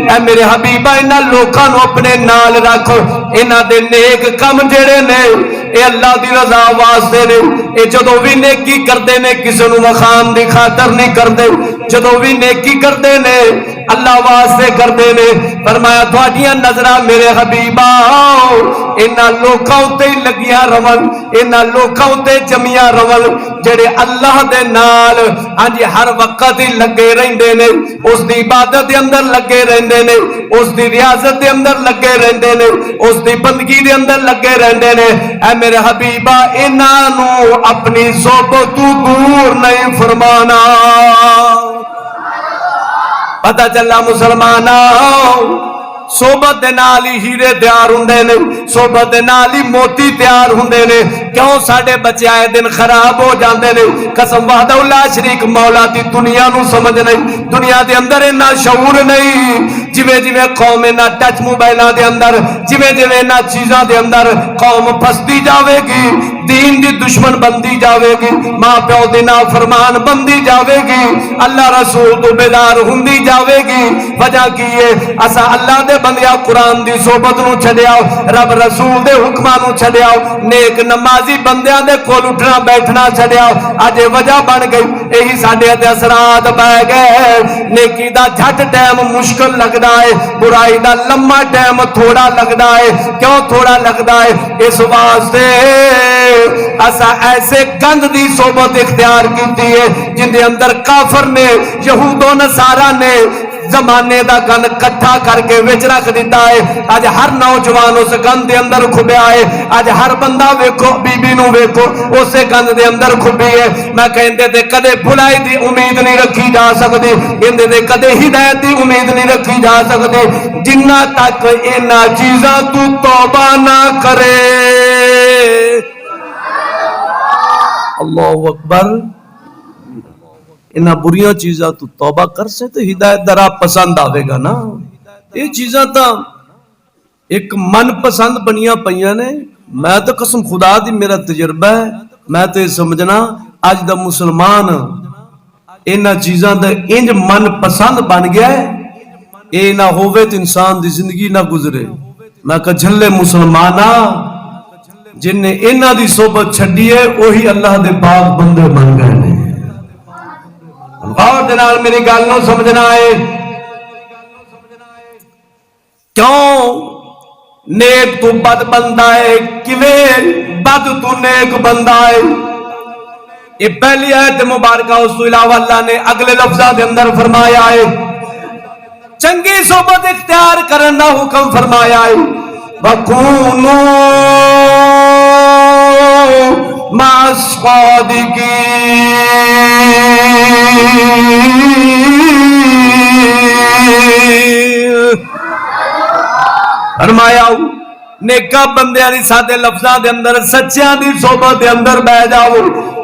ऐ मेरे हबीबा इन्हां लोकां नूं अपने नाल रख। इन्हां दे नेक कम जेड़े ने ये अल्लाह की रजा वास्ते ने। ये जदों भी नेकी करते ने किसी नूं वखाण की खातर नहीं करते, जदों भी नेकी करते ने अल्लाह वास्ते करते ने। फरमाया तुहाडियां नजरां मेरे हबीबा इन्हां लोकां उत्ते ही लगियां रवन, इन्हां लोकां उत्ते जमियां रवन जेड़े अल्लाह दे नाल हां जी हर वक्त ही लगे रहिंदे ने, उसकी इबादत के अंदर लगे रहिंदे ने, उसकी रियाजत के अंदर लगे रहिंदे ने, उसकी बंदगी के अंदर लगे रहिंदे ने। ऐ मेरे हबीबा इन्हां नूं अपनी सोबत तू दूर नहीं फरमाना। पता चला मुसलमाना सोबत दे नाल ही हीरे तैयार हुंदे ने, सोबत दे नाल ही मोती तैयार हुंदे ने। क्यों साडे बच्चे आए दिन खराब हो जाते हैं? कसम वाहदहुल्ला शरीक मौला दी दुनिया नूं समझ नहीं, दुनिया दे अंदर इन्ना शऊर नहीं। जिवें जिवें कौम इन्ना टच मोबाइलों के अंदर, जिवें जिवें इन्ना चीज़ों के अंदर कौम फसदी जाएगी, दीन दी दुश्मन बनती जाएगी, माँ प्यो दी नाफरमान बनती जाएगी, अल्लाह रसूल तो बेदार हुंदी जाएगी। वजह की है? असा अल्लाह दे बंदिया कुरान दी सोबत नूं छड्डिया, रब रसूल दे हुक्मां नूं छड्डिया, नेक नमाजी बंदियां दे कोल उठना बैठना छड्डिया। अज वजह बन गई यही साडे ते असरात पै गए। नेकी दा झट टाइम मुश्किल लगदा है, बुराई दा लम्मा टाइम थोड़ा लगदा है। क्यों थोड़ा लगदा है? इस वास्ते असा ऐसे गंद दी सोबत इख्तियार की है जिंदे अंदर काफर ने, यहूदो नसारा ने जमाने का गंद कट्ठा करके विच रख दिता है। अज हर नौजवान उस गंद के अंदर खुबिया है। अज हर बंदा वेखो, बीबी नूं वेखो, उस गंद के अंदर खुबी है। मैं कहते थे कदे भुलाई की उम्मीद नहीं रखी जा सकती, इहदे ते कदे हिदायत की उम्मीद नहीं रखी जा सकती जिन्ना तक इन्हां चीज़ां तू तौबा ना करे। अल्लाहु अकबर। इन्हां बुरियां चीज़ां तू तौबा कर से तो हिदायत दरा पसंद आवेगा ना। ये चीज़ां तो एक मन पसंद बनिया पईयां ने। मैं तो कसम खुदा दी मेरा तजर्बा है, मैं तो समझना अज दा मुसलमान इन्हां चीज़ां दा इंज मन पसंद बन गया है, ये ना होवे तो इंसान दी जिंदगी ना गुजरे। मैं कह झल्ले मुसलमाना जिन्हें इन्हां दी सोबत छड्डी है वही अल्लाह दे पाक बंदे बन गए ने। और नाल मेरी गल नूं समझना है। क्यों नेक तू बद बनता है? किवें बद तू नेक बनता है? ये पहली आयत मुबारक। उस तो इलावा अल्लाह ने अगले लफ्ज़ां दे अंदर फरमाया है, चंगी सोबत इख्तियार करने का हुक्म फरमाया है। वकूनू मास्सादिकीन। फरमाया नेका बंदियां दी सादे लफ्ज़ां दे अंदर सच्चियां दी सोबत दे अंदर बह जाओ,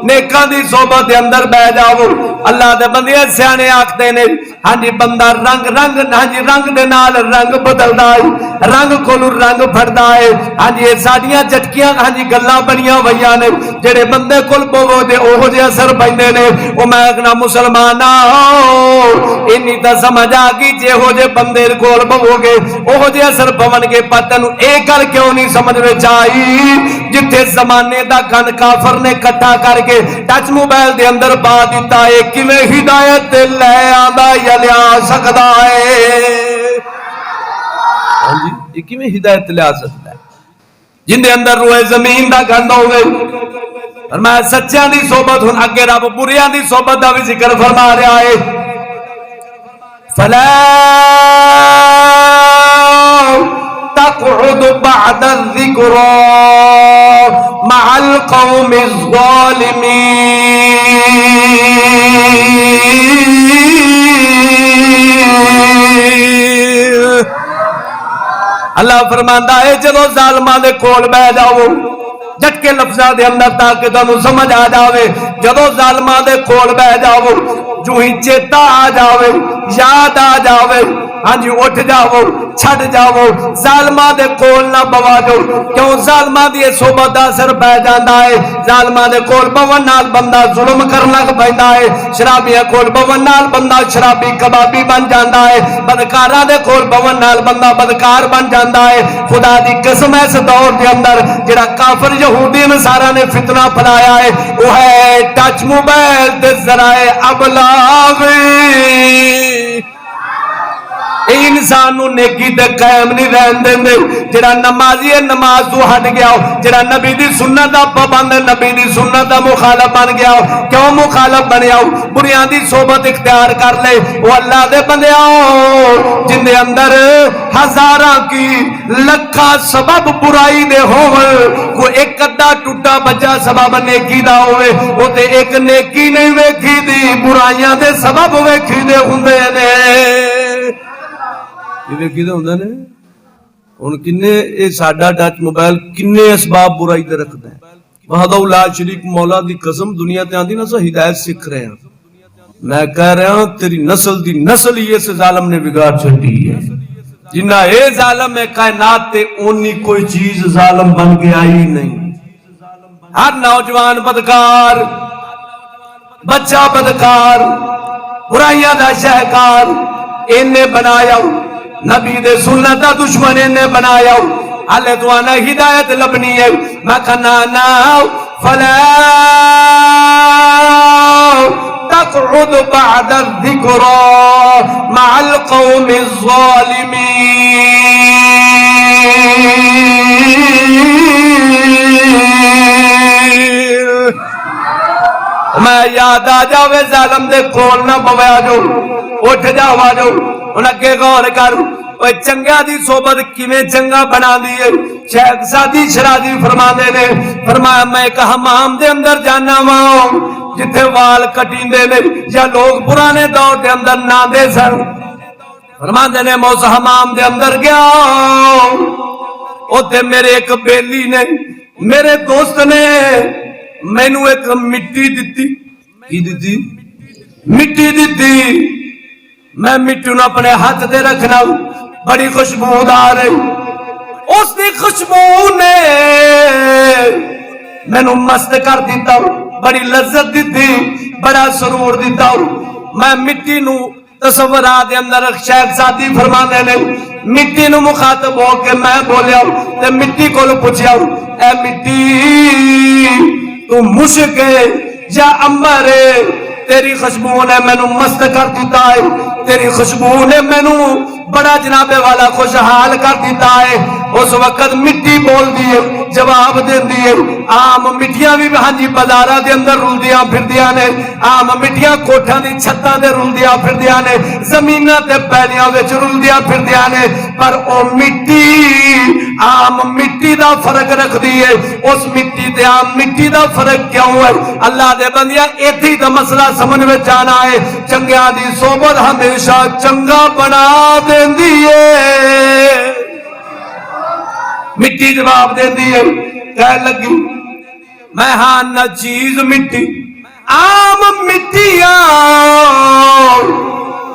नेका दी सोबत दे अंदर बह जाओ। अल्लाह दे बंदे सियाने आखदे ने हाँ जी बंदा रंग रंग हाँ जी रंग दे नाल रंग बदलदा है, रंग कोलू रंग फड़दा है। हाँ जी ये साडियां झटकियां हाँ जी गल्लां बनियां होईयां ने, जेड़े बंदे कोल पवो ते ओहो जिहा असर पैंदे ने। ओ मैं आखना मुसलमाना इन्नी तां समझ आ गई, जेहो जे बंदे कोल पवोगे ओहो जिहा असर पवणगे। पर तैनूं इह गल क्यों नहीं समझ विच आई? जिथे जमाने दा गंद काफर ने इकट्ठा करके टच मोबाइल दे अंदर पा दिता है, किवें हिदायत लै आंदा या लिया सकदा है? हां जी ये किवें हिदायत लिया सकदा है? जिंदे अंदर रोए जमीन दा गंद होवे। और मैं सच्चियां दी सोबत, हुण अगे रब बुरियां दी सोबत दा भी जिक्र फरमा रहा है। फला तक़उद बअद ज़िक्रा मअल क़ौमि ज़ालिमीन। अल्लाह फरमांदा है जदों ज़ालिमां दे कोल बह जाओ, झटके लफ्ज़ां दे अंदर ताकि तुहानूं समझ आ जावे। जदों ज़ालिमां दे कोल बह जाओ, जो ही चेता आ जावे, याद आ जावे, हाँ जी उठ जाओ छड़ जाओ जालमा दे कोल ना बवा जाओ क्यों जालमा दी सोबत दा असर पै जांदा है जालमा दे कोल बवन नाल बंदा जुल्म करन लग पैंदा है शराबियां कोल बवन नाल बंदा शराबी कबाबी बन जांदा है बदकारां दे कोल बवन नाल बंदा बदकार बन जांदा है खुदा दी कसम इस दौर दे अंदर जेड़ा काफिर यहूदी नसारा ने फितना फैलाया है वो है टच मोबाइल ते जराए अबलाग इंसान नूं नेकी ते कायम नहीं रहन देंदे जेड़ा नमाजी है नमाज तो हट गया जेड़ा नबी दी सुन्नत दा पाबंद है नबी दी सुन्नत दा मुखालिफ बन गया क्यों मुखालिफ बनया बुरियां दी सोबत इख्तियार कर ले वो अल्लाह दे बंदेओ जिंदे अंदर हजारां की लखा सबब बुराई दे होवन कोई एक अद्धा टूटा बच्चा सबब नेकी दा होवे वो ते एक नेकी नहीं वेखी दी बुराइयां दे सबब वेखी दे हुंदे ने टच मोबाइल किन्ने असबाब बुराई दे रखता है वहदहुल्ला शरीक मौला दी कसम दुनिया ते आंदी ना सो हिदायत सीख रहे हैं मैं कह रहा हूं तेरी नस्ल दी नस्ल ही इस जालिम ने बिगाड़ छड़ी है जिन्ना ए जालिम है कायनात ते ओनी कोई चीज जालिम बन के आई नहीं हर नौजवान बदकार बच्चा बदकार बुराइयां दा शहकार इन्हें बनाया नबी दे सुन्नत दा दुश्मन ने बनाया हाले तो आना हिदायत लबनी है मैं कहना ना फला तक़उद बअद ज़िक्रा मअल क़ौमि ज़ालिमीन मैं याद आ जावे जालिम दे कोल ना बवा जो उठ जाओ आ जाओ उन अगे गौर कर चंगा दी सोबत किवें चंगा बना दी है शेख सादी शराजी फरमांदे ने फरमाया मैं एक हमाम दे अंदर जाना वा जिथे वाल कटींदे ने या लोग पुराने दौर दे अंदर नांदे सन फरमांदे ने मैं उस हमाम दे अंदर गया उथे मेरे एक बेली ने मेरे दोस्त ने मैनू एक मिट्टी दिती की दिती मिट्टी दिती मैं मिट्टी नूं अपने हाथ ते रखना बड़ी खुशबूदार है उसकी खुशबू ने मैनू मस्त कर दिता बड़ी लज्जत दी बड़ा सुरूर दिता मैं मिट्टी नूं तसव्वुरात दे अंदर शेख सादी फरमांदे ने मिट्टी नूं मुखातब हो के मैं बोलिया ते मिट्टी कोल पूछया ए मिट्टी तू मुश्क है या अंबर है तेरी खुशबू ने मैनू मस्त कर दिता है तेरी खुशबू ने मैनू बड़ा जनाबे वाला खुशहाल कर दिता है उस वक्त मिट्टी बोल दी है जवाब देती है आम मिट्टियां भी हाँ जी बाजारा के अंदर रुलदियां फिरदियां ने आम मिट्टियां कोठा दी छत्तां ते रुलदियां फिरदियां ने जमीनां ते पैलियां विच रुलदियां फिरदियां ने पर ओ मिट्टी आम मिट्टी दा फर्क रखदी है उस मिट्टी ते आम मिट्टी दा फर्क क्यों है अल्लाह दे बंदियां इत्थे दा मसला समझ में आना है चंगियां दी सोबत हमेशा चंगा बना देंदी है मिट्टी जवाब देती है कह लगी मैं हाँ न चीज मिट्टी आम मिट्टियां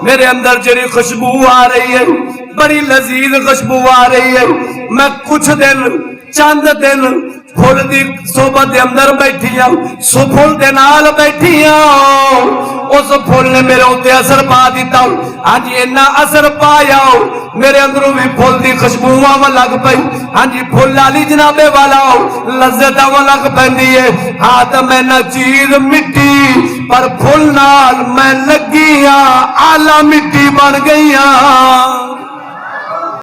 मेरे अंदर जरी खुशबू आ रही है बड़ी लजीज खुशबू आ रही है मैं कुछ दिन चंद दिन फुल दी सोबत दे अंदर बैठी सुफुल दे नाल बैठी उस फुल ने मेरे उत्ते असर पा दिता आज इन्ना असर पाया मेरे अंदरों भी फुल दी खुशबू आवन लग पई हाँ जी फुल लाली जनाबे वाला लज्जत आवन लग पैंदी है हाँ तो मैं ना चीज मिट्टी पर फुल नाल मैं लगी आला मिट्टी बन गई